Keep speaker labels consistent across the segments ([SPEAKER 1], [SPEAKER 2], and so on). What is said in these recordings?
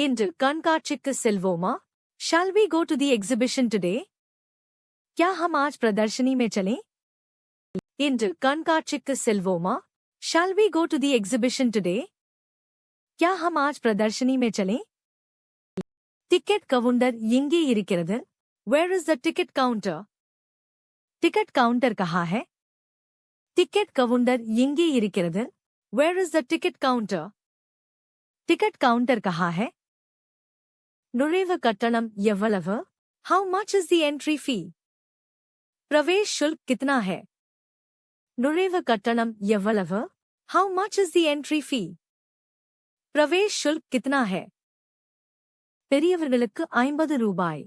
[SPEAKER 1] இன்று கண்காட்சிக்கு செல்வோமா? Shall we go to the exhibition today? क्या हम आज प्रदर्शनी में चलें? இன்று கண்காட்சிக்கு செல்வோமா? Shall we go to the exhibition today? क्या हम आज प्रदर्शनी में चलें? டிக்கெட் கவுண்டர் எங்கே இருக்கிறது? Where is the ticket counter? Ticket counter कहाँ है? टिकट काउंटर எங்கே இருக்கிறது? Where is the ticket counter? Ticket counter कहाँ है? நுழைவு கட்டணம் எவ்வளவு? How much is the entry fee? प्रवेश शुल्क कितना है? நுழைவு கட்டணம் எவ்வளவு? How much is the entry fee? प्रवेश शुल्क कितना है? பெரியவர்களுக்கு 50 ரூபாய்.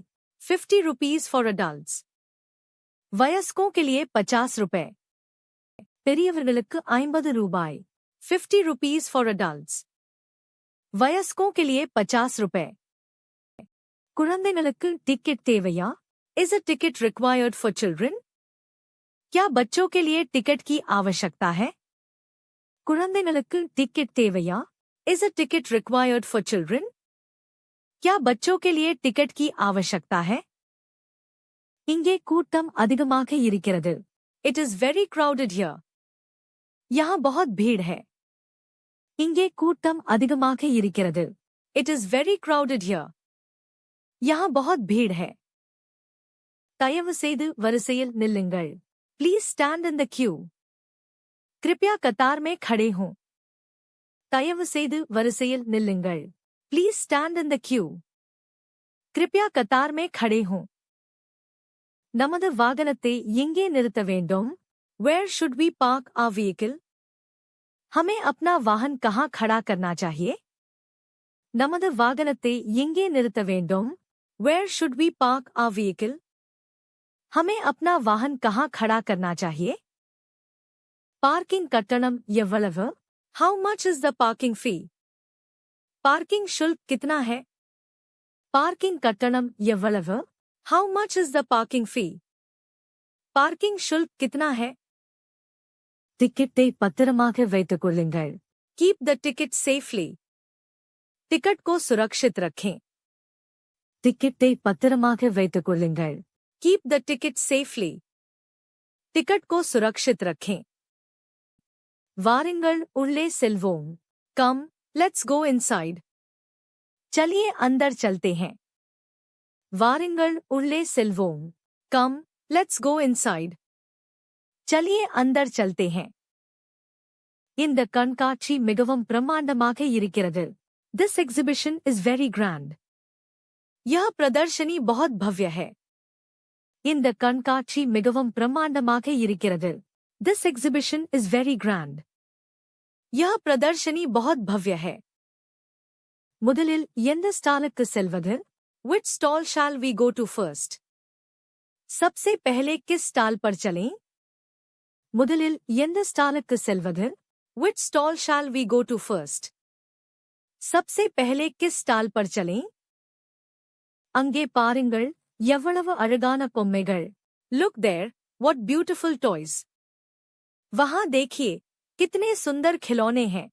[SPEAKER 1] 50 rupees for adults. वयस्कों के लिए 50 रुपए. பெரியவர்களுக்கு 50 ரூபாய். 50 rupees for adults. वयस्कों के लिए 50 रुपए. குழந்தைகளுக்கு டிக்கெட் தேவையா? Is a ticket required for children? क्या बच्चों के लिए टिकट की आवश्यकता है? குழந்தைகளுக்கு டிக்கெட் தேவையா? Is a ticket required for children? क्या बच्चों के लिए टिकट की आवश्यकता है? இங்கே கூட்டம் அதிகமாக இருக்கிறது. It is very crowded here. यहाँ बहुत भीड़ है. இங்கே கூட்டம் அதிகமாக இருக்கிறது. It is very crowded here. यहाँ बहुत भीड़ है. தயவு செய்து வரிசையில் நில்லுங்கள். Please stand in the queue. कृपया कतार में खड़े हों. தயவு செய்து வரிசையில் நில்லுங்கள். Please stand in the queue. कृपया कतार में खड़े हों. நமது வாகனத்தை எங்கே நிறுத்த வேண்டும்? Where should we park our vehicle? हमें अपना वाहन कहाँ खड़ा करना चाहिए? நமது வாகனத்தை எங்கே நிறுத்த வேண்டும்? Where should we park our vehicle? हमें अपना वाहन कहाँ खड़ा करना चाहिए? पार्किंग कट्टणम எவ்வளவு? How much is the parking fee? Parking शुल्क कितना है? पार्किंग कट्टणम எவ்வளவு? How much is the parking fee? Parking शुल्क कितना है? டிக்கெட்டை பத்திரமாக வைத்துக் கொள்ளுங்கள். Keep the ticket safely. Ticket को सुरक्षित रखें. டிக்கெட்டை பத்திரமாக வைத்துக் கொள்ளுங்கள். Keep the ticket safely. Ticket को सुरक्षित रखें. வாருங்கள் உள்ளே செல்வோம். Come, let's go inside. चलिए अंदर चलते हैं. வாருங்கள் உள்ளே செல்வோம். Come, let's go inside. चलिए अंदर चलते हैं. இந்த கண்காட்சி மிகவும் பிரம்மாண்டமாக இருக்கிறது. This exhibition is very grand. यह प्रदर्शनी बहुत भव्य है. இந்த கண்காட்சி மிகவும் பிரம்மாண்டமாக இருக்கிறது. This exhibition is very grand. यह प्रदर्शनी बहुत भव्य है. முதலில் எந்த ஸ்டாலுக்கு செல்வது? Which stall shall we go to first? सबसे पहले किस स्टाल पर चलें? முதலில் எந்த ஸ்டாலுக்கு செல்வது? Which stall shall we go to first? सबसे पहले किस स्टाल पर चलें? அங்கே பாருங்கள் எவ்வளவு அழகான பொம்மைகள். Look there, what beautiful toys. वहां देखिए कितने सुंदर खिलौने हैं.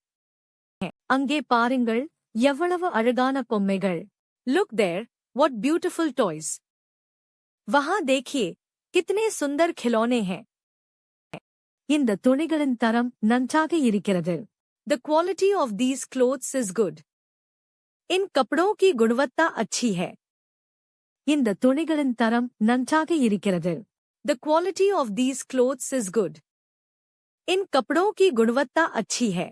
[SPEAKER 1] அங்கே பாருங்கள் எவ்வளவு அழகான பொம்மைகள். Look there, what beautiful toys. वहां देखिए कितने सुंदर खिलौने हैं. இந்த துணிகளின் தரம் நன்றாக இருக்கிறது. The quality of these clothes is good. इन कपड़ों की गुणवत्ता अच्छी है. இந்த துணிகளின் தரம் நன்றாக இருக்கிறது. The quality of these clothes is good. इन कपड़ों की गुणवत्ता अच्छी है.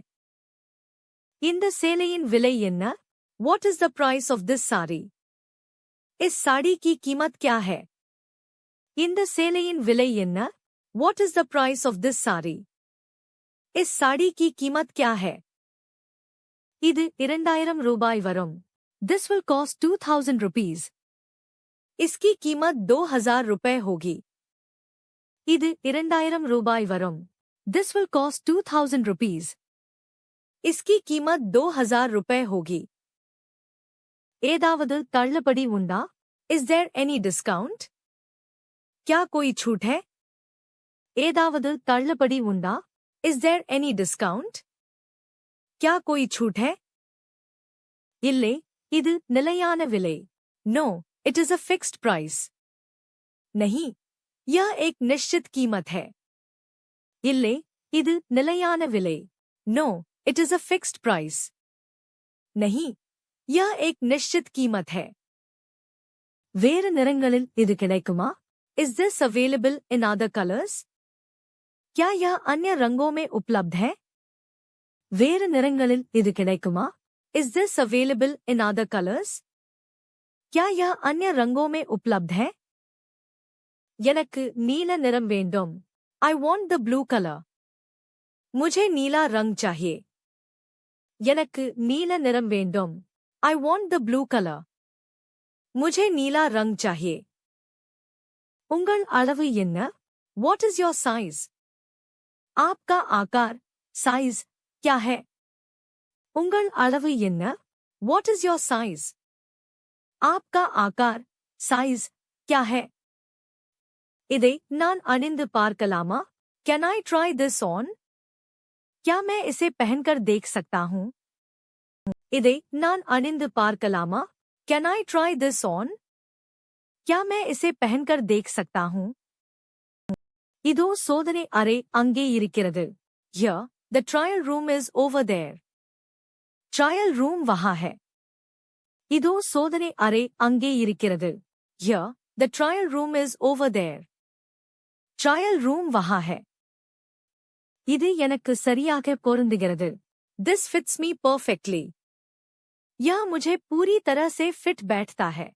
[SPEAKER 1] இந்த சேலையின் விலை என்ன? What is the price of this saree? इस साड़ी की कीमत क्या है? இந்த சேலையின் விலை என்ன? What is the price of this saree? इस साड़ी की कीमत क्या है? இது 2000 ரூபாய் வரும். This will cost 2000 rupees. इसकी कीमत 2000 रुपए होगी. இது 2000 ரூபாய் வரும். This will cost 2000 rupees. इसकी कीमत 2000 रुपए होगी. ஏதாவது தள்ளுபடி உண்டா? Is there any discount? क्या कोई छूट है? ஏதாவது தள்ளுபடி உண்டா? Is there any discount? क्या कोई छूट है? இல்லை, இது நிலையான விலை. No, it is a fixed price. नहीं, यह एक निश्चित कीमत है. இல்லை, இது நிலையான விலை. No, it is a fixed price. नहीं, यह एक निश्चित कीमत है. வேறு நிறங்களில் இது கிடைக்குமா? Is this available in other colors? क्या यह अन्य रंगों में उपलब्ध है? வேறு நிறங்களில் இது கிடைக்குமா? Is this available in other colors? क्या यह अन्य रंगों में उपलब्ध है? எனக்கு நீல நிறம் வேண்டும். I want the blue color. मुझे नीला रंग चाहिए. எனக்கு நீல நிறம் வேண்டும். I want the blue color. मुझे नीला रंग चाहिए. உங்கள் அளவு என்ன? What is your size? आपका आकार, size, क्या है? உங்கள் அளவு என்ன? What is your size? आपका आकार, size, क्या है? இதை நான் அணிந்து பார்க்கலாமா? Can I try this on? क्या मैं इसे पहनकर देख सकता हूँ? இதை நான் அணிந்து பார்க்கலாமா? Can I try this on? क्या मैं इसे पहनकर देख सकता हूँ? இதோ சோதனை அறை அங்கே இருக்கிறது. Here, the trial room is over there. Trial room वहाँ है. இதோ சோதனை அறை அங்கே இருக்கிறது. Here, the trial room is over there. Trial room वहाँ है. இது எனக்கு சரியாக பொருந்துகிறது. This fits me perfectly. यह मुझे पूरी तरह से फिट बैठता है.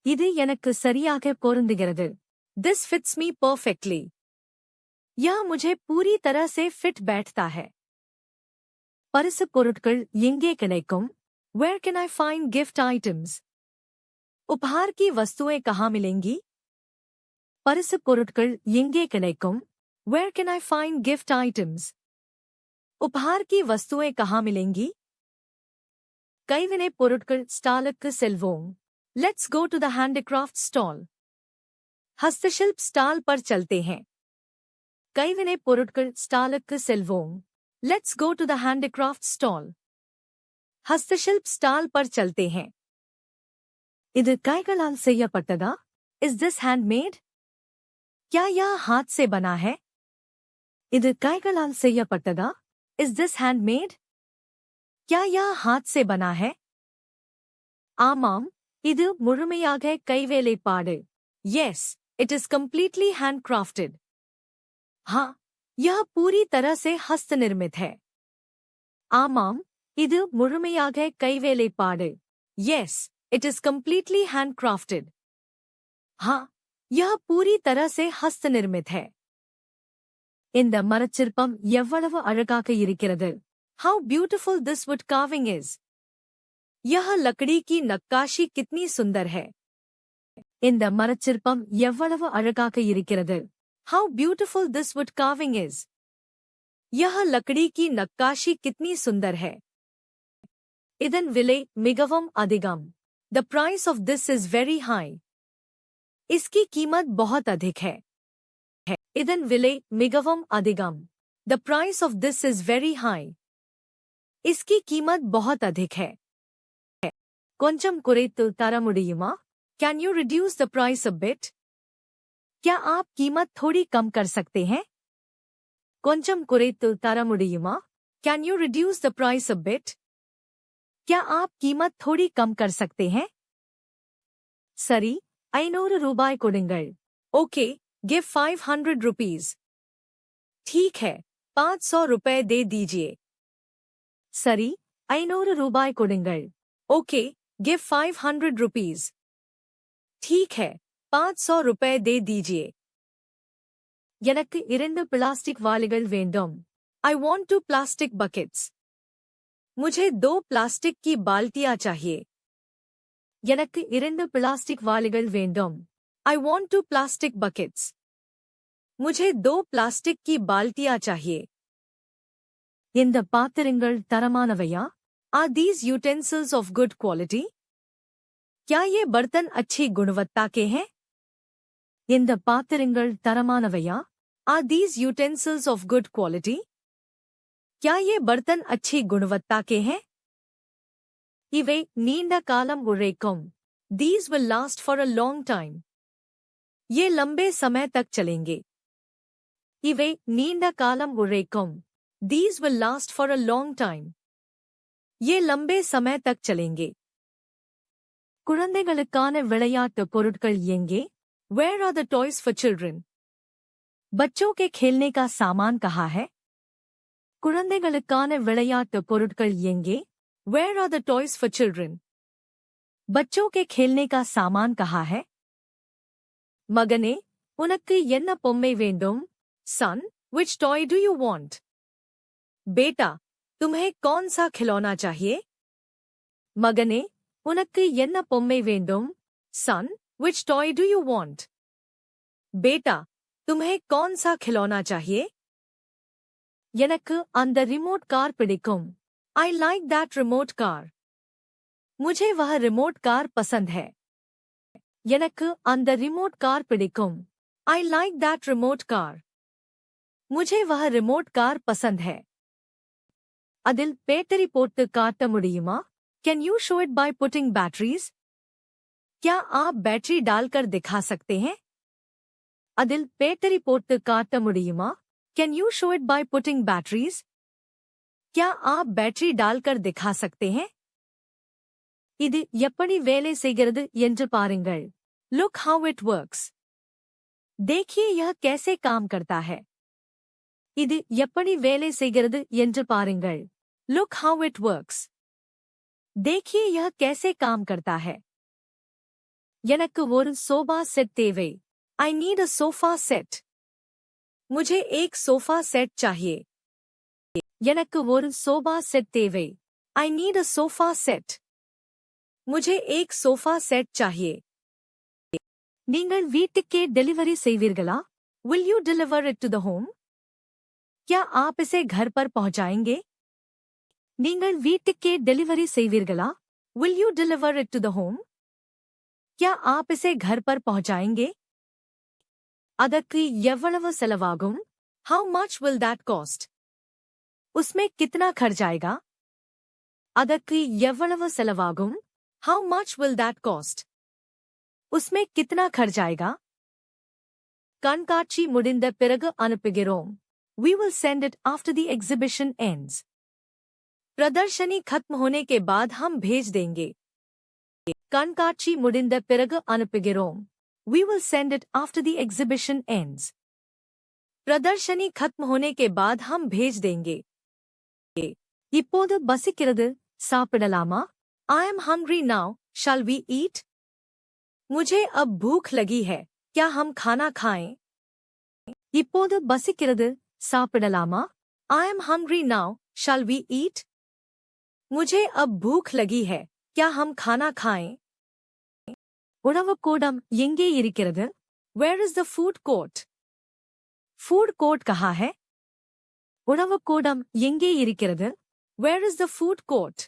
[SPEAKER 1] இது எனக்கு சரியாக பொருந்துகிறது. This fits me perfectly. यह मुझे पूरी तरह से फिट बैठता है. பரிசுப் பொருட்கள் எங்கே கிடைக்கும்? Where can I find gift items? उपहार की वस्तुएं कहाँ मिलेंगी? பரிசுப் பொருட்கள் எங்கே கிடைக்கும்? Where can I find gift items? उपहार की वस्तुएं कहाँ मिलेंगी? கைவினைப் பொருட்கள் ஸ்டாலுக்கு செல்வோம். Let's go to the handicraft stall. हस्तशिल्प स्टाल पर चलते हैं. கைவினைப் பொருட்கள் ஸ்டாலுக்கு செல்வோம். Let's go to the handicraft stall. हस्तशिल्प स्टाल पर चलते हैं. இது கைகளால் செய்யப்பட்டதா? Is this handmade? क्या यह हाथ से बना है? இது கைகளால் செய்யப்பட்டதா? Is this handmade? क्या यह हाथ से बना है? ஆமாம், இது முழுமையாக கைவேலைப்பாடு. Yes, it is completely handcrafted. हाँ, यह पूरी तरह से हस्तनिर्मित है. ஆமாம், இது முழுமையாக கைவேலைப்பாடு. Yes, it is completely handcrafted. हाँ, यह पूरी तरह से हस्तनिर्मित है. இந்த மரச்சிற்பம் எவ்வளவு அழகாக இருக்கிறது. How beautiful this wood carving is. यह लकड़ी की नक्काशी कितनी सुंदर है. இந்த மரச்சிற்பம் எவ்வளவு அழகாக இருக்கிறது. How beautiful this wood carving is. यह लकड़ी की नक्काशी कितनी सुंदर है. இதன் விலை மிகவும் அதிகம். The price of this is very high. इसकी कीमत बहुत अधिक है. இதன் விலை மிகவும் அதிகம். The price of this is very high. इसकी कीमत बहुत अधिक है. கொஞ்சம் குறைத்து தர முடியுமா? Can you reduce the price a bit? क्या आप कीमत थोड़ी कम कर सकते हैं? கொஞ்சம் குறைத்து தர முடியுமா? Can you reduce the price a bit? क्या आप कीमत थोड़ी कम कर सकते हैं? சரி, 500 ரூபாய் கொடுங்கள். Okay, give 500 rupees. ठीक है, 500 रुपए दे दीजिए. சரி, 500 ரூபாய் கொடுங்கள். Okay, give 500 rupees. ठीक है, 500 रुपए दे दीजिए. எனக்கு 2 பிளாஸ்டிக் வாளிகள் வேண்டும். I want 2 plastic buckets. मुझे 2 प्लास्टिक की बाल्टियां चाहिए. எனக்கு 2 பிளாஸ்டிக் வாளிகள் வேண்டும். I want 2 plastic buckets. मुझे 2 प्लास्टिक की बाल्टियां चाहिए. இந்த பாத்திரங்கள் தரமானவையா? Are these utensils of good quality? क्या ये बर्तन अच्छी गुणवत्ता के हैं? இந்த பாத்திரங்கள் தரமானவையா? Are these utensils of good quality? क्या ये बर्तन अच्छी गुणवत्ता के हैं? இவை நீண்ட காலம் உழைக்கும். These will last for a long time. ये लंबे समय तक चलेंगे. இவை நீண்ட காலம் உழைக்கும். These will last for a long time. ये लंबे समय तक चलेंगे. குழந்தைகளுக்கான விளையாட்டு பொருட்கள் எங்கே? Where are the toys for children? बच्चों के खेलने का सामान कहाँ है? குழந்தைகளுக்கான விளையாட்டு பொருட்கள் எங்கே? Where are the toys for children? बच्चों के खेलने का सामान कहाँ है? மகனே, உனக்கு என்ன பொம்மை வேண்டும்? Son, which toy do you want? बेटा, तुम्हें कौन सा खिलौना चाहिए? मगने, उनक्कु என்ன பொம்மை வேண்டும்? Son, which toy do you want? बेटा, तुम्हें कौन सा खिलौना चाहिए? எனக்கு அந்த ரிமோட் கார் பிடிக்கும். I like that remote car. मुझे वह रिमोट कार पसंद है. எனக்கு அந்த ரிமோட் கார் பிடிக்கும். I like that remote car. मुझे वह रिमोट कार पसंद है. அதில் பேட்டரி போட்டு காட்ட முடியுமா? Can you show it by putting batteries? क्या आप बैटरी डालकर दिखा सकते हैं? அதில் பேட்டரி போட்டு காட்ட முடியுமா? Can you show it by putting batteries? क्या आप बैटरी डालकर दिखा सकते हैं? இது எப்படி வேலை செய்கிறது என்று பாருங்கள். Look how it works. देखिए यह कैसे काम करता है. இது எப்படி வேலை செய்கிறது என்று பாருங்கள். Look how it works. देखिए यह कैसे काम करता है. எனக்கு ஒரு சோஃபா செட் தேவை. I need a sofa set. मुझे एक सोफा सेट चाहिए. எனக்கு ஒரு சோஃபா செட் தேவை. I need a sofa set. मुझे एक सोफा सेट चाहिए. நீங்கள் வீட்டுக்கே delivery செய்வீர்களா? Will you deliver it to the home? क्या आप इसे घर पर पहुंचाएंगे? நீங்கள் வீட்டுக்கே delivery செய்வீர்களா? Will you deliver it to the home? क्या आप इसे घर पर पहुंचाएंगे? அதற்கு எவ்வளவு செலவாகும்? How much will that cost? उसमें कितना खर्च आएगा? அதற்கு எவ்வளவு செலவாகும்? How much will that cost? उसमें कितना खर्च आएगा? கண்காட்சி முடிந்த பிறகு அனுப்புகிறோம். We will send it after the exhibition ends. प्रदर्शनी खत्म होने के बाद हम भेज देंगे. கண்காட்சி முடிந்த பிறகு அனுப்புகிறோம். We will send it after the exhibition ends. प्रदर्शनी खत्म होने के बाद हम भेज देंगे. இப்போது பசிக்கிறது, சாப்பிடலாமா? I am hungry now, shall we eat? मुझे अब भूख लगी है, क्या हम खाना खाएं? இப்போது பசிக்கிறது, சாப்பிடலாமா? I am hungry now, shall we eat? मुझे अब भूख लगी है, क्या हम खाना खाएं? உணவுக்கூடம் எங்கே இருக்கிறது? Where is the food court? Food court कहाँ है? உணவுக்கூடம் எங்கே இருக்கிறது? Where is the food court?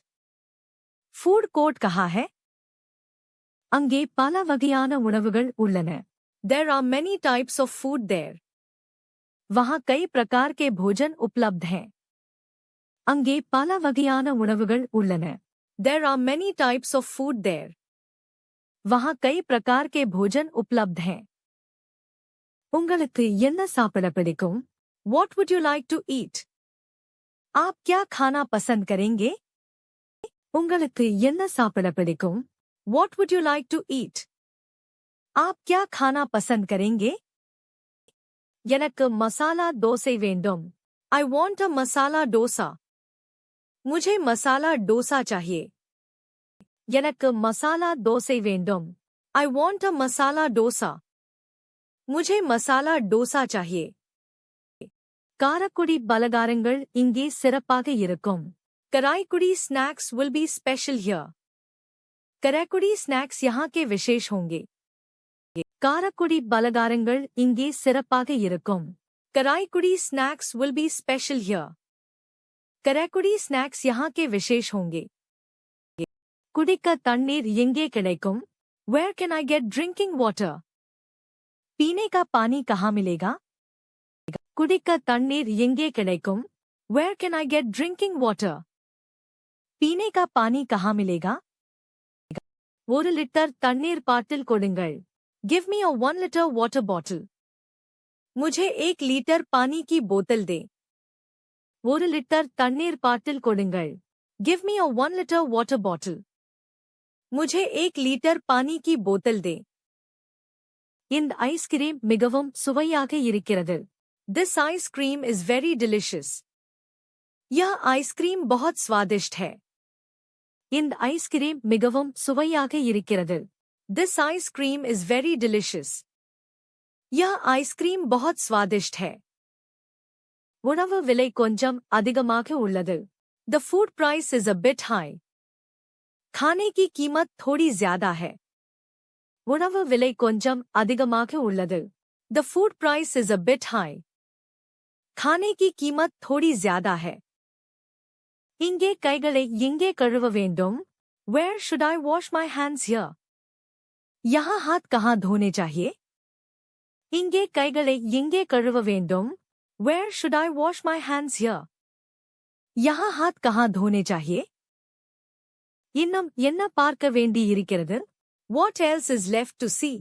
[SPEAKER 1] Food court कहाँ है? அங்கே பல வகையான உணவுகள் உள்ளன. There are many types of food there. वहाँ कई प्रकार के भोजन उपलब्ध हैं. அங்கே பல வகையான உணவுகள் உள்ளன. There are many types of food there. वहाँ कई प्रकार के भोजन उपलब्ध हैं. உங்களுக்கு என்ன சாப்பிட பிடிக்கும்? What would you like to eat? आप क्या खाना पसंद करेंगे? உங்களுக்கு என்ன சாப்பிட பிடிக்கும்? What would you like to eat? आप क्या खाना पसंद करेंगे? எனக்கு மசாலா தோசை வேண்டும். I want a masala dosa. मुझे मसाला डोसा चाहिए. எனக்கு மசாலா தோசை வேண்டும். I want a masala dosa. मुझे मसाला डोसा चाहिए. காரக்குடி பலகாரங்கள் இங்கே சிறப்பாக இருக்கும். Karaikudi snacks will be special here. Karaikudi snacks यहाँ के विशेष होंगे. காரக்குடி பலகாரங்கள் இங்கே சிறப்பாக இருக்கும். Karaikudi snacks will be special here. Karaikudi snacks यहाँ के विशेष होंगे. குடிக்க தண்ணீர் எங்கே கிடைக்கும்? Where can I get drinking water? पीने का पानी कहाँ मिलेगा? குடிக்க தண்ணீர் எங்கே கிடைக்கும்? Where can I get drinking water? पीने का पानी कहाँ मिलेगा? ஒரு லிட்டர் தண்ணீர் பாட்டில் கொடுங்கள். Give me a 1 liter water bottle. मुझे 1 लीटर पानी की बोतल दे. ஒரு லிட்டர் தண்ணீர் பாட்டில் கொடுங்கள். Give me a 1 liter water bottle. मुझे 1 लीटर पानी की बोतल दे. இந்த ஐஸ்கிரீம் மிகவும் சுவையாக இருக்கிறது. This ice cream is very delicious. यह आइसक्रीम बहुत स्वादिष्ट है. இந்த ஐஸ்கிரீம் மிகவும் சுவையாக இருக்கிறது. This ice cream is very delicious. यह आइसक्रीम बहुत स्वादिष्ट है. உணவு விலை கொஞ்சம் அதிகமாக உள்ளது. The food price is a bit high. खाने की कीमत थोड़ी ज्यादा है. உணவு விலை கொஞ்சம் அதிகமாக உள்ளது. The food price is a bit high. खाने की कीमत थोड़ी ज्यादा है. இங்கே கைகளை எங்கே கழுவ வேண்டும்? Where should I wash my hands here? यहाँ हाथ कहाँ धोने चाहिए? இங்கே கைகளை எங்கே கழுவ வேண்டும்? Where should I wash my hands here? यहाँ हाथ कहाँ धोने चाहिए? இன்னும் என்ன பார்க்க வேண்டி இருக்கிறது? What else is left to see?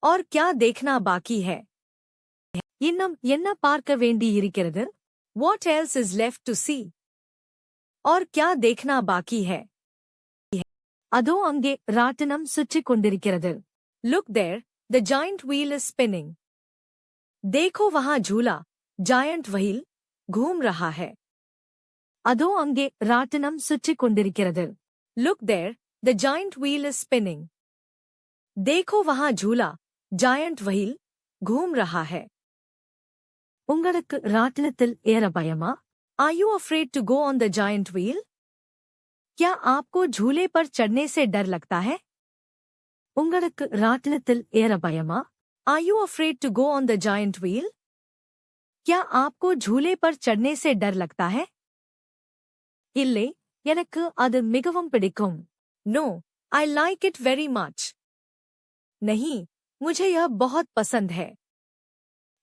[SPEAKER 1] और क्या देखना बाकी है? இன்னும் என்ன பார்க்க வேண்டி இருக்கிறது? What else is left to see? और क्या देखना बाकी है? அதோ அங்கே ராட்டினம் சுற்றிக் கொண்டிருக்கிறது. Look there, the giant wheel is spinning. देखो वहां झूला, giant wheel, घूम रहा है. அதோ அங்கே ராட்டினம் சுற்றிக் கொண்டிருக்கிறது. Look there, the giant wheel is spinning. देखो वहां झूला, giant wheel, घूम रहा है. உங்களுக்கு ராட்டினத்தில் ஏற பயமா? Are you afraid to go on the giant wheel? क्या आपको झूले पर चढ़ने से डर लगता है? உங்களுக்கு ராட்டினத்தில் ஏற பயமா? Are you afraid to go on the giant wheel? क्या आपको झूले पर चढ़ने से डर लगता है? இல்லை, எனக்கு அது மிகவும் பிடிக்கும். No, I like it very much. नहीं, मुझे यह बहुत पसंद है.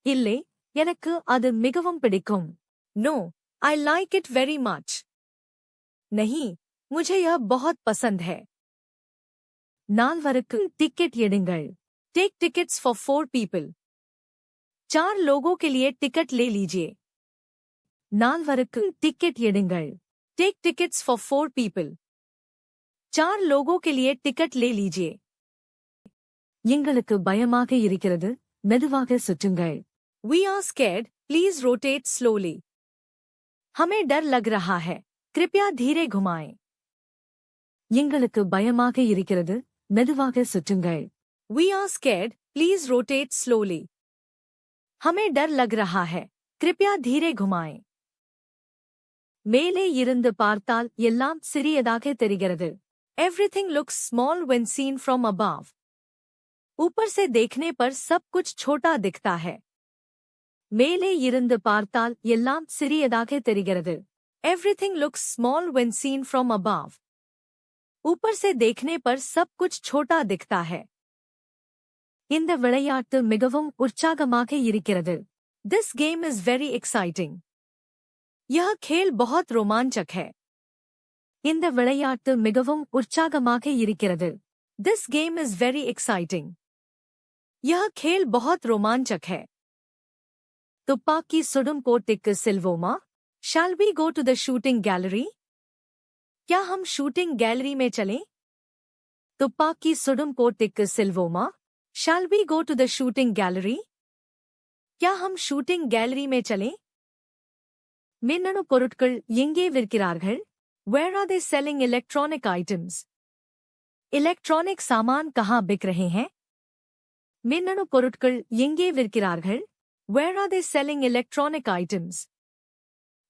[SPEAKER 1] இல்லை, எனக்கு அது மிகவும் பிடிக்கும். No, I like it very much. नहीं, मुझे यह बहुत पसंद है. நால்வருக்கு டிக்கெட் எடுங்கள். Take tickets for 4 people. 4 लोगों के लिए टिकट ले लीजिए. நால்வருக்கு டிக்கெட் எடுங்கள். Take tickets for 4 people. 4 लोगों के लिए टिकट ले लीजिए. எங்களுக்கு பயமாக இருக்கிறது, மெதுவாக சுற்றுங்கள். We are scared, please rotate slowly. हमें डर लग रहा है, कृपया धीरे घुमाएं. எங்களுக்கு பயமாக இருக்கிறது, மெதுவாக சுற்றுங்கள். We are scared, please rotate slowly. हमें डर लग रहा है, कृपया धीरे घुमाएं. மேலே இருந்து பார்த்தால் எல்லாம் சிறியதாக தெரிகிறது. Everything looks small when seen from above. ऊपर से देखने पर सब कुछ छोटा दिखता है. மேலே இருந்து பார்த்தால் எல்லாம் சிறியதாக தெரிகிறது. Everything looks small when seen from above. ऊपर से देखने पर सब कुछ छोटा दिखता है. இந்த விளையாட்டு மிகவும் உற்சாகமாக இருக்கிறது. This game is very exciting. यह खेल बहुत रोमांचक है. இந்த விளையாட்டு மிகவும் உற்சாகமாக இருக்கிறது. This game is very exciting. यह खेल बहुत रोमांचक है. துப்பாக்கி சுடும் போட்டிக்கு செல்வோமா? Shall we go to the shooting gallery? क्या हम शूटिंग गैलरी में चलें? துப்பாக்கி சுடும் போட்டிக்கு செல்வோமா? Shall we go to the shooting gallery? क्या हम शूटिंग गैलरी में चलें? மின்னணு பொருட்கள் எங்கே விற்கிறார்கள்? Where are they selling electronic items? Electronic सामान कहाँ बिक रहे हैं? மின்னணு பொருட்கள் எங்கே விற்கிறார்கள்? Where are they selling electronic items?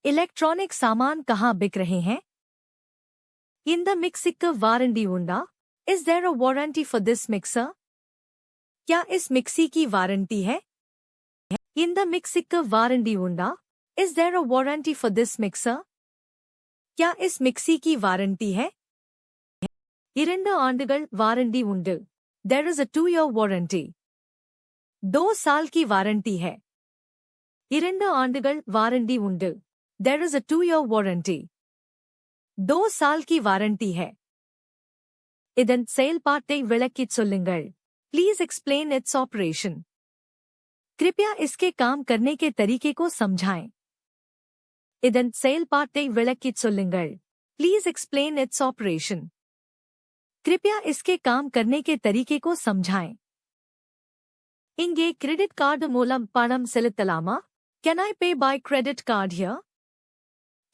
[SPEAKER 1] Electronic सामान कहाँ बिक रहे हैं? இந்த மிக்சிக்கு வாரண்டி உண்டா? Is there a warranty for this mixer? क्या इस मिक्सी की वारंटी है? இந்த மிக்சிக்கு வாரண்டி உண்டா? Is there a warranty for this mixer? क्या इस मिक्सी की वारंटी है? 2 ஆண்டுகள் வாரண்டி உண்டு. There is a 2-year warranty. 2 साल की वारंटी है. 2 ஆண்டுகள் வாரண்டி உண்டு. There is a 2-year warranty. 2 साल की वारंटी है. இதன் செயல்பாட்டை விளக்கிச் சொல்லுங்கள். Please explain its operation. कृपया इसके काम करने के तरीके को समझाएं. இதன் செயல்பாட்டை விளக்கிச் சொல்லுங்கள். Please explain its operation. कृपया इसके काम करने के तरीके को समझाएं. இங்கே கிரெடிட் கார்டு மூலம் பணம் செலுத்தலாமா? Can I pay by credit card here?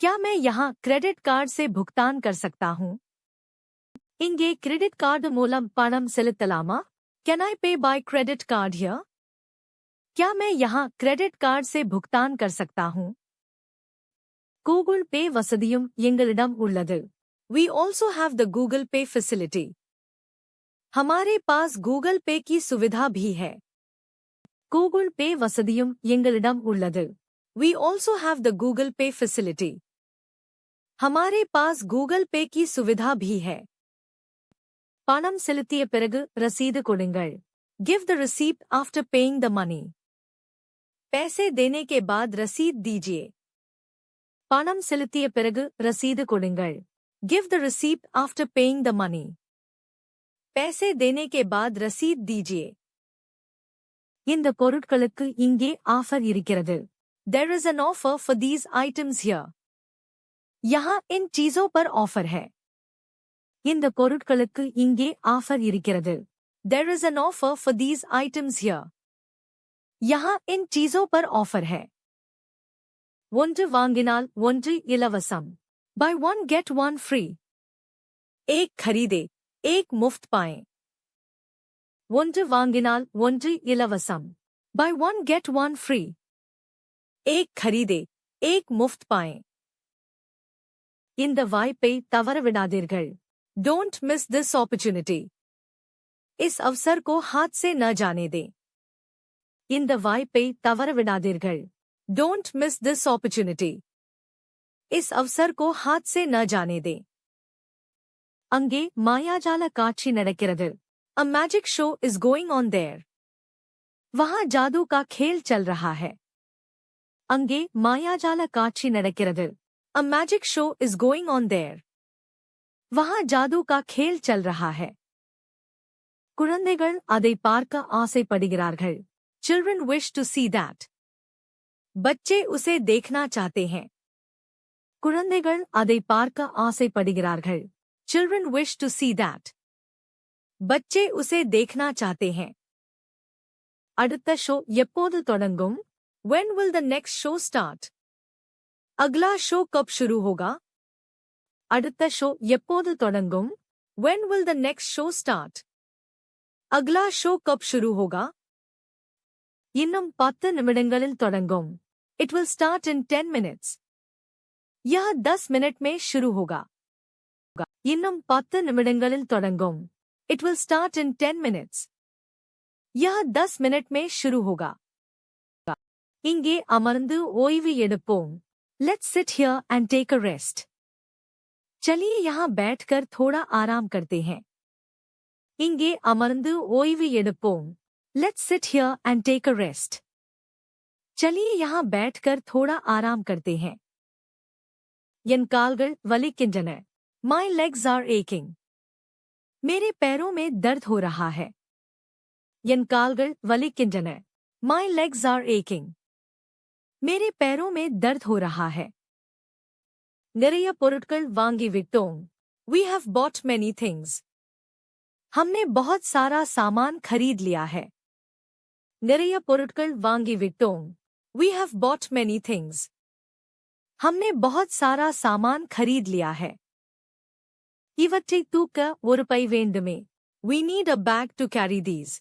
[SPEAKER 1] क्या मैं यहाँ क्रेडिट कार्ड से भुगतान कर सकता हूँ? இங்கே கிரெடிட் கார்டு மூலம் பணம் செலுத்தலாமா? Can I pay by credit card here? क्या मैं यहाँ क्रेडिट कार्ड से भुगतान कर सकता हूँ? Google Pay வசதியும் எங்களிடம் உள்ளது. We also have the Google Pay facility. हमारे पास Google Pay की सुविधा भी है. Google Pay வசதியும் எங்களிடம் உள்ளது. We also have the Google Pay facility. हमारे पास Google Pay की सुविधा भी है. பணம் செலுத்திய பிறகு ரசீது கொடுங்கள். Give the receipt after paying the money. पैसे देने के बाद रसीद दीजिए. பணம் செலுத்திய பிறகு ரசீது கொடுங்கள். Give the receipt after paying the money. पैसे देने के बाद रसीद दीजिए. இந்த பொருட்களுக்கு இங்கே ஆஃபர் இருக்கிறது. There is an offer for these items here. यहाँ इन चीजों पर ऑफर है. இந்த பொருட்களுக்கு இங்கே ஆஃபர் இருக்கிறது. There is an offer for these items here. यहाँ इन चीजों पर ऑफर है. ஒன்று வாங்கினால் ஒன்று இலவசம். Buy one get one free. एक खरीदे एक मुफ्त पाएं. ஒன்று வாங்கினால் ஒன்று இலவசம். Buy one get one free. एक खरीदे एक मुफ्त पाएं. இந்த வாய்ப்பை தவறவிடாதீர்கள். Don't miss this opportunity. इस अवसर को हाथ से न जाने दें. இந்த வாய்ப்பை தவறவிடாதீர்கள். Don't miss this opportunity. इस अवसर को हाथ से न जाने दें. அங்கே மாயாஜால காட்சி நடக்கிறது. A magic show is going on there. वहाँ जादू का खेल चल रहा है. அங்கே மாயாஜால காட்சி நடக்கிறது. A magic show is going on there. वहाँ जादू का खेल चल रहा है. குழந்தைகள் அதை பார்க்க ஆசைப்படுகிறார்கள். Children wish to see that. बच्चे उसे देखना चाहते हैं. குழந்தைகள் அதை பார்க்க ஆசைப்படுகிறார்கள். Children wish to see that. बच्चे उसे देखना चाहते हैं. அடுத்த ஷோ எப்போது தொடங்கும்? When will the next show start? अगला शो कब शुरू होगा? அடுத்த ஷோ எப்போது தொடங்கும்? When will the next show start? अगला शो कब शुरू होगा? இன்னும் 10 நிமிடங்களில் தொடங்கும். It will start in 10 minutes. यह 10 मिनट में शुरू होगा. இன்னும் 10 நிமிடங்களில் தொடங்கும். It will start in 10 minutes. यह 10 मिनट में शुरू होगा. இங்கே அமர்ந்து ஓய்வு எடுப்போம். Let's sit here and take a rest. चलिए यहाँ बैठकर थोड़ा आराम करते हैं. இங்கே அமர்ந்து ஓய்வு எடுப்போம். Let's sit here and take a rest. चलिए यहाँ बैठकर थोड़ा आराम करते हैं. என் கால்கள் வலிக்கின்றன. My legs are aching. मेरे पैरों में दर्द हो रहा है. என் கால்கள் வலிக்கின்றன. My legs are aching. मेरे पैरों में दर्द हो रहा है. நிறைய பொருட்கள் வாங்கி விட்டோம். We have bought many things. हमने बहुत सारा सामान खरीद लिया है. நிறைய பொருட்கள் வாங்கி விட்டோம். We have bought many things. हमने बहुत सारा सामान खरीद लिया है. இவற்றை தூக்க ஒரு பை வேண்டுமே. We need a bag to carry these.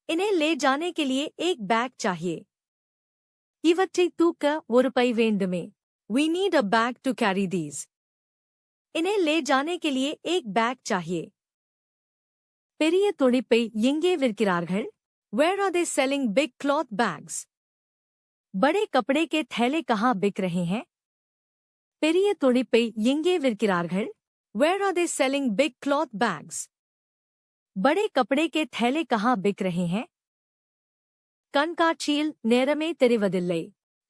[SPEAKER 1] इन्हें ले जाने के लिए एक बैग चाहिए. இவற்றை தூக்க ஒரு பை வேண்டுமே. We need a bag to carry these. इन्हें ले जाने के लिए एक बैग चाहिए. பெரிய துணிப்பை எங்கே விற்கிறார்கள்? Where are they selling big cloth bags? बड़े कपड़े के थैले कहाँ बिक रहे हैं? பெரிய துணிப்பை எங்கே விற்கிறார்கள்? Where are they selling big cloth bags? बड़े कपड़े के थैले कहाँ बिक रहे हैं? கண்காட்சியில் நேரமே தெரிவதில்லை.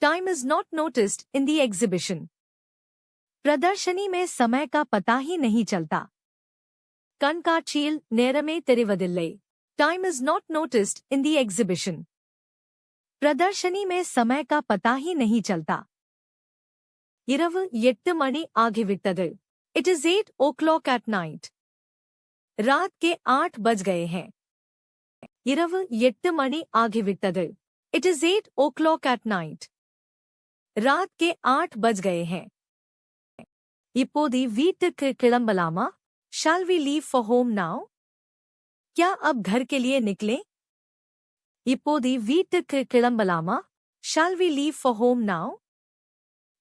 [SPEAKER 1] Time is not noticed in the exhibition. प्रदर्शनी में समय का पता ही नहीं चलता. கண்காட்சியில் நேரமே தெரிவதில்லை. Time is not noticed in the exhibition. प्रदर्शनी में समय का पता ही नहीं चलता. இரவு 8 மணி ஆகிவிட்டது. It is 8 o'clock at night. रात के 8 बज गए हैं. இரவு 8 மணி ஆகிவிட்டது. It is 8 o'clock at night. रात के 8 बज गए हैं. இப்போது வீட்டுக்கு கிளம்பலாமா? Shall we leave for home now? क्या अब घर के लिए निकलें? இப்போது வீட்டுக்கு கிளம்பலாமா? Shall we leave for home now?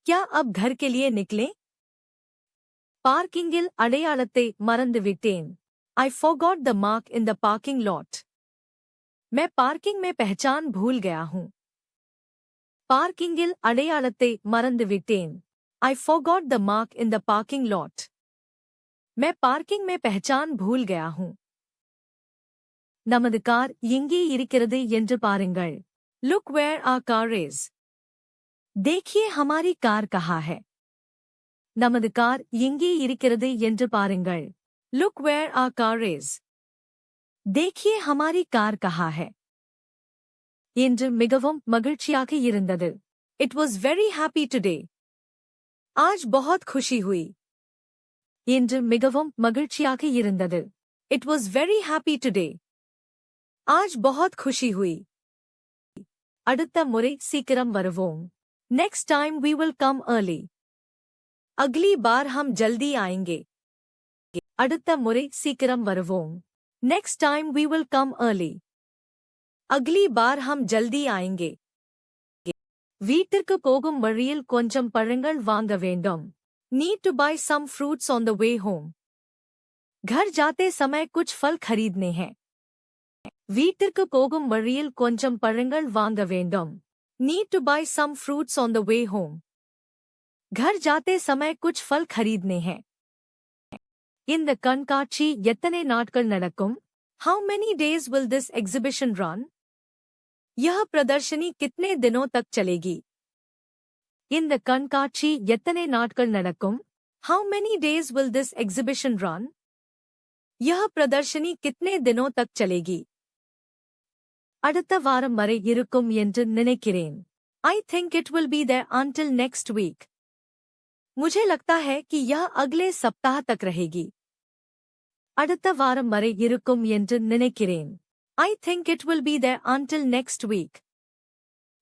[SPEAKER 1] क्या अब घर के लिए निकलें? பார்க்கிங்கில் அடையாளத்தை மறந்துவிட்டேன். I forgot the mark in the parking lot. मैं पार्किंग में पहचान भूल गया हूँ. பார்க்கிங்கில் அடையாளத்தை மறந்துவிட்டேன். I forgot the mark in the parking lot. मैं पार्किंग में पहचान भूल गया हूँ. நமது கார் எங்கே இருக்கிறது என்று பாருங்கள். Look where our car is. देखिए हमारी कार कहाँ है. நமது கார் எங்கே இருக்கிறது என்று பாருங்கள். Look where our car is. देखिए हमारी कार कहाँ है. இன்று மிகவும் மகிழ்ச்சியாக இருந்தது. It was very happy today. आज बहुत खुशी हुई. இன்று மிகவும் மகிழ்ச்சியாக இருந்தது. It was very happy today. आज बहुत खुशी हुई. அடுத்த முறை சீக்கிரம் வருவோம். Next time we will come early. अगली बार हम जल्दी आएंगे. அடுத்த முறை சீக்கிரம் வருவோம். Next time we will come early. अगली बार हम जल्दी आएंगे. வீட்டிற்கு போகும் வழியில் கொஞ்சம் பழங்கள் வாங்க வேண்டும். Need to buy some fruits on the way home. घर जाते समय कुछ फल खरीदने हैं. வீட்டிற்கு போகும் வழியில் கொஞ்சம் பழங்கள் வாங்க வேண்டும். Need to buy some fruits on the way home. घर जाते समय कुछ फल खरीदने हैं. இந்த கண்காட்சி எத்தனை நாட்கள் நடக்கும்? How many days will this exhibition run? यह प्रदर्शनी कितने दिनों तक चलेगी? இந்த கண்காட்சி எத்தனை நாட்கள் நடக்கும்? How many days will this exhibition run? यह प्रदर्शनी कितने दिनों तक चलेगी? அடுத்த வாரம் வரை இருக்கும் என்று நினைக்கிறேன். I think it will be there until next week. मुझे लगता है कि यह अगले सप्ताह तक रहेगी. அடுத்த வாரம் வரை இருக்கும் என்று நினைக்கிறேன். I think it will be there until next week.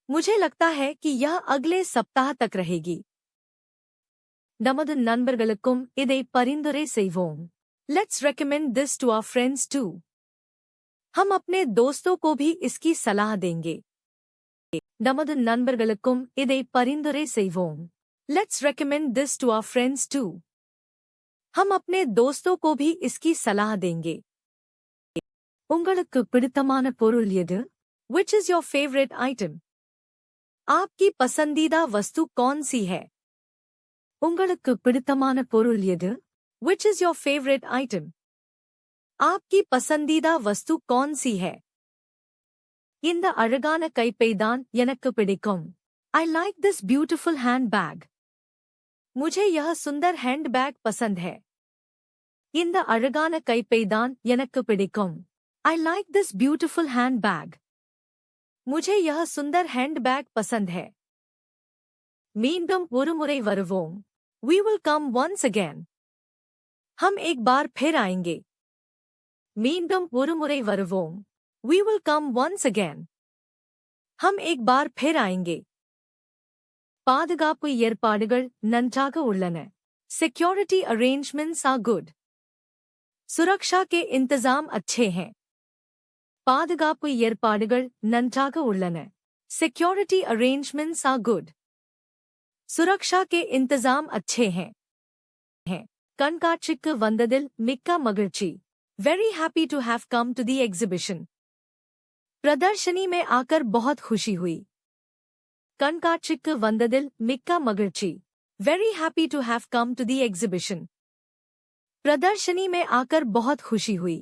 [SPEAKER 1] मुझे लगता है कि यह अगले सप्ताह तक रहेगी. நமது நண்பர்களுக்கும் இதை பரிந்துரை செய்வோம். Let's recommend this to our friends too. हम अपने दोस्तों को भी इसकी सलाह देंगे. நமது நண்பர்களுக்கும் இதை பரிந்துரை செய்வோம். Let's recommend this to our friends too. हम अपने दोस्तों को भी इसकी सलाह देंगे. உங்களுக்கு பிடித்தமான பொருள் எது? Which is your favorite item? आपकी पसंदीदा वस्तु कौन सी है? உங்களுக்கு பிடித்தமான பொருள் எது? Which is your favorite item? आपकी पसंदीदा वस्तु कौन सी है? இந்த அழகான கைப்பைதான் எனக்கு பிடிக்கும். I like this beautiful handbag. मुझे यह सुंदर हैंडबैग पसंद है. இந்த அழகான கைப்பைதான் எனக்கு பிடிக்கும். I like this beautiful handbag. मुझे यह सुंदर हैंडबैग पसंद है. மீண்டும் ஒருமுறை வருவோம். We will come once again. हम एक बार फिर आएंगे. மீண்டும் ஒருமுறை வருவோம். We will come once again. हम एक बार फिर आएंगे. பாதுகாப்பு ஏற்பாடுகள் நன்றாக உள்ளன. Security arrangements are good. सुरक्षा के इंतजाम अच्छे हैं. பாதுகாப்பு ஏற்பாடுகள் நன்றாக உள்ளன. Security arrangements are good. सुरक्षा के इंतजाम अच्छे हैं. கண்காட்சிக்கு வந்ததில் மிக்க மகிழ்ச்சி. Very happy to have come to the exhibition. प्रदर्शनी में आकर बहुत खुशी हुई. கண்காட்சிக்கு வந்ததில் மிக்க மகிழ்ச்சி. Very happy to have come to the exhibition. प्रदर्शनी में आकर बहुत खुशी हुई.